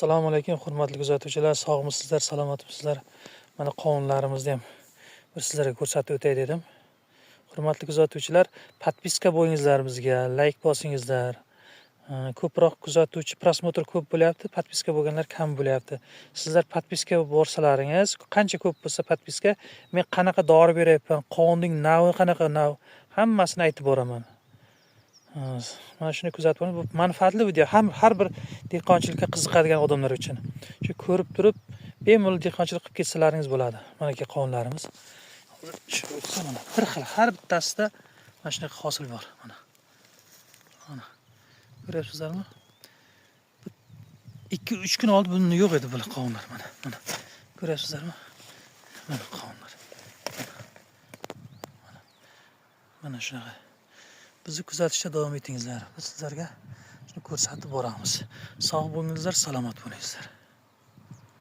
Assalomu alaykum hurmatli kuzatuvchilar, sog'misizlar, salomatmisizlar? Mana qovunlarimizni ham bir sizlarga ko'rsatib o'tay dedim. Hurmatli kuzatuvchilar, podpiska bo'lingizlar bizga, like bosingizlar. Ko'proq kuzatuvchi, prosmotr ko'p bo'lyapti, podpiska bo'lganlar kam bo'lyapti. Sizlar podpiska borsalaringiz, qancha ko'p bo'lsa podpiska, men qanaqa dori beryapman, qovunning navi qanaqa nav, hammasini aytib boraman. Mana shuni kuzatib boring. Bu manfaatli video. Har bir dehqonchilikka qiziqadigan odamlar uchun. Shu ko'rib turib, bemalol dehqonchilik qilib ketsalaringiz bo'ladi. Mana aka qovunlarimiz. Shu mana bir xil, har bittasida mana shunaqa hosil bor. Mana. Ko'ryapsizlarmi? 2-3 kun oldin buni yo'q edi bular qovunlar mana. Ko'ryapsizlarmi? Mana qovunlar. Mana shunaqa. Bizni kuzatishda davom etingizlar. Biz sizlarga shuni ko'rsatib boramiz. Sog' bo'lingizlar, salomat bo'lingizlar.